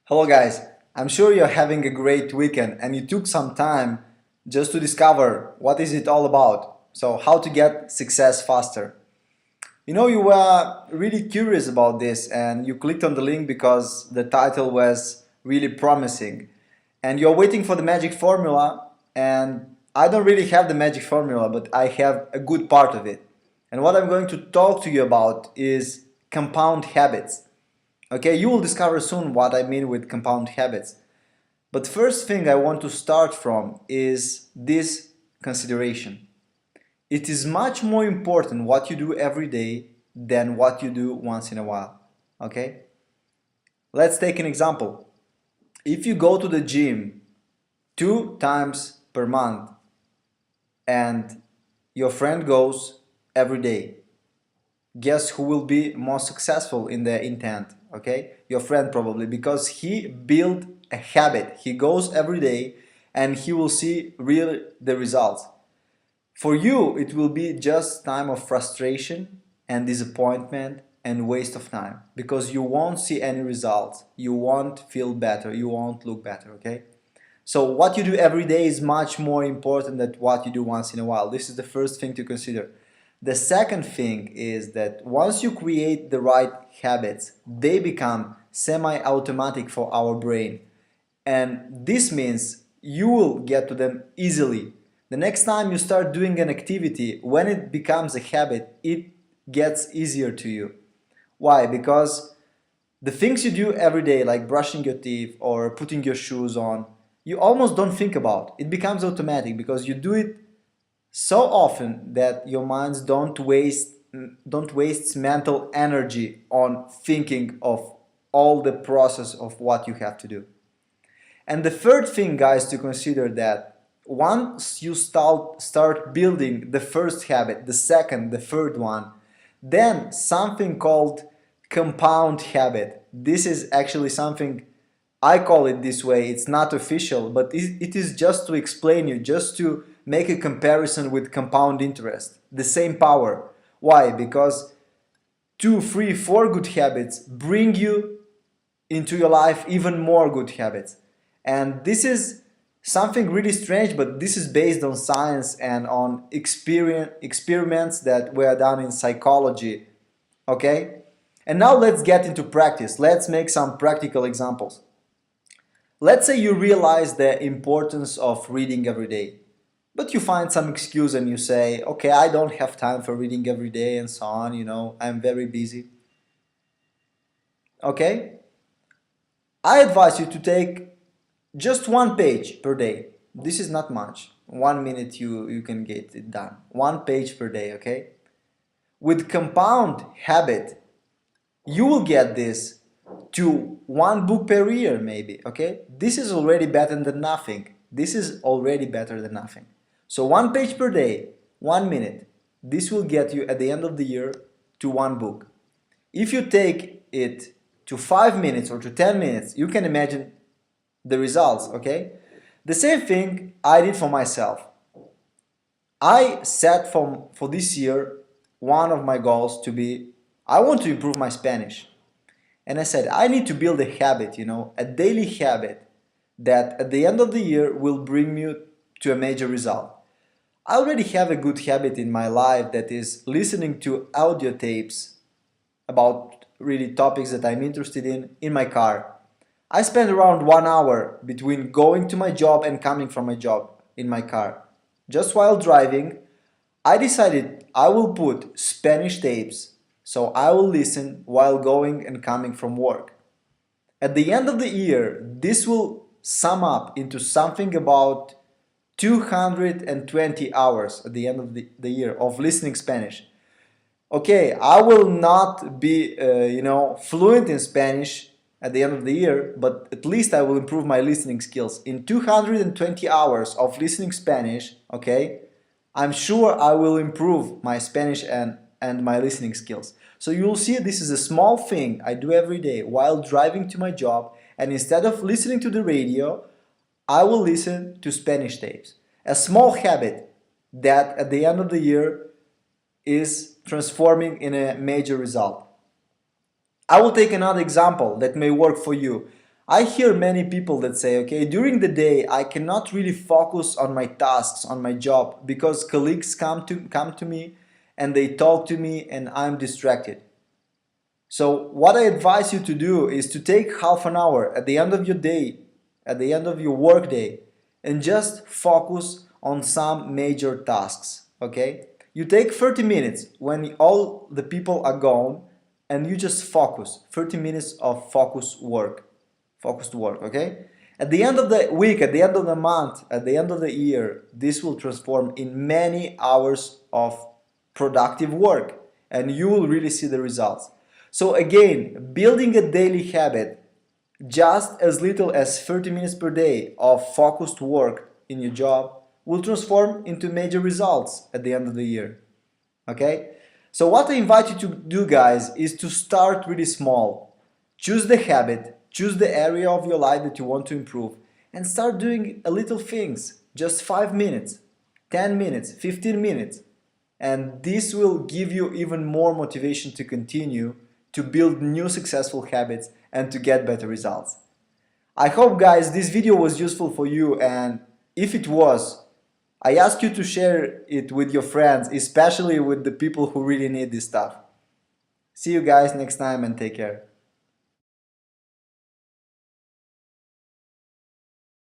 Hello guys, I'm sure you're having a great weekend and you took some time just to discover what is it all about. So how to get success faster. You were really curious about this and you clicked on the link because the title was really promising. And you're waiting for the magic formula, and I don't really have the magic formula, but I have a good part of it. And what I'm going to talk to you about is compound habits. Okay, you will discover soon what I mean with compound habits. But first thing I want to start from is this consideration. It is much more important what you do every day than what you do once in a while. Okay? Let's take an example. If you go to the gym 2 times per month and your friend goes every day, guess who will be more successful in the intent? Okay, your friend probably, because he built a habit. He goes every day and he will see really the results. For you it will be just time of frustration and disappointment and waste of time, because you won't see any results, you won't feel better, you won't look better. Okay, so what you do every day is much more important than what you do once in a while. This is the first thing to consider. The second thing is that once you create the right habits, they become semi-automatic for our brain. And this means you will get to them easily. The next time you start doing an activity, when it becomes a habit, it gets easier to you. Why? Because the things you do every day, like brushing your teeth or putting your shoes on, you almost don't think about. It becomes automatic because you do it so often that your minds don't waste mental energy on thinking of all the process of what you have to do. And the third thing, guys, to consider, that once you start building the first habit, the second, the third one, then something called compound habit. This is actually something, I call it this way. It's not official, but it is just to explain you, just to make a comparison with compound interest. The same power. Why? Because 2, 3, 4 good habits bring you into your life even more good habits. And this is something really strange, but this is based on science and on experiments that were done in psychology. Okay? And now let's get into practice. Let's make some practical examples. Let's say you realize the importance of reading every day, but you find some excuse and you say, okay, I don't have time for reading every day and so on, I'm very busy. Okay? I advise you to take just 1 page per day. This is not much. 1 minute you can get it done. 1 page per day, okay? With compound habit, you will get this to 1 book per year maybe, okay? This is already better than nothing. This is already better than nothing. So 1 page per day, 1 minute, this will get you at the end of the year to 1 book. If you take it to 5 minutes or to 10 minutes, you can imagine the results, okay? The same thing I did for myself. I set for this year one of my goals to be, I want to improve my Spanish. And I said, I need to build a habit, a daily habit that at the end of the year will bring me to a major result. I already have a good habit in my life, that is listening to audio tapes about really topics that I'm interested in my car. I spend around 1 hour between going to my job and coming from my job in my car. Just while driving, I decided I will put Spanish tapes, so I will listen while going and coming from work. At the end of the year, this will sum up into something about 220 hours at the end of the year of listening Spanish. Okay, I will not be, fluent in Spanish at the end of the year, but at least I will improve my listening skills. In 220 hours of listening Spanish, okay, I'm sure I will improve my Spanish and my listening skills. So you'll see this is a small thing I do every day while driving to my job, and instead of listening to the radio, I will listen to Spanish tapes. A small habit that at the end of the year is transforming in a major result. I will take another example that may work for you. I hear many people that say, okay, during the day I cannot really focus on my tasks, on my job, because colleagues come to me and they talk to me and I'm distracted. So what I advise you to do is to take half an hour at the end of your day, at the end of your work day, and just focus on some major tasks, okay? You take 30 minutes when all the people are gone and you just focus, 30 minutes of focused work, okay? At the end of the week, at the end of the month, at the end of the year, this will transform in many hours of productive work and you will really see the results. So again, building a daily habit, just as little as 30 minutes per day of focused work in your job will transform into major results at the end of the year. Okay? So what I invite you to do, guys, is to start really small. Choose the habit, choose the area of your life that you want to improve, and start doing a little things. Just 5 minutes, 10 minutes, 15 minutes. And this will give you even more motivation to continue to build new successful habits and to get better results. I hope, guys, this video was useful for you, and if it was, I ask you to share it with your friends, especially with the people who really need this stuff. See you guys next time and take care.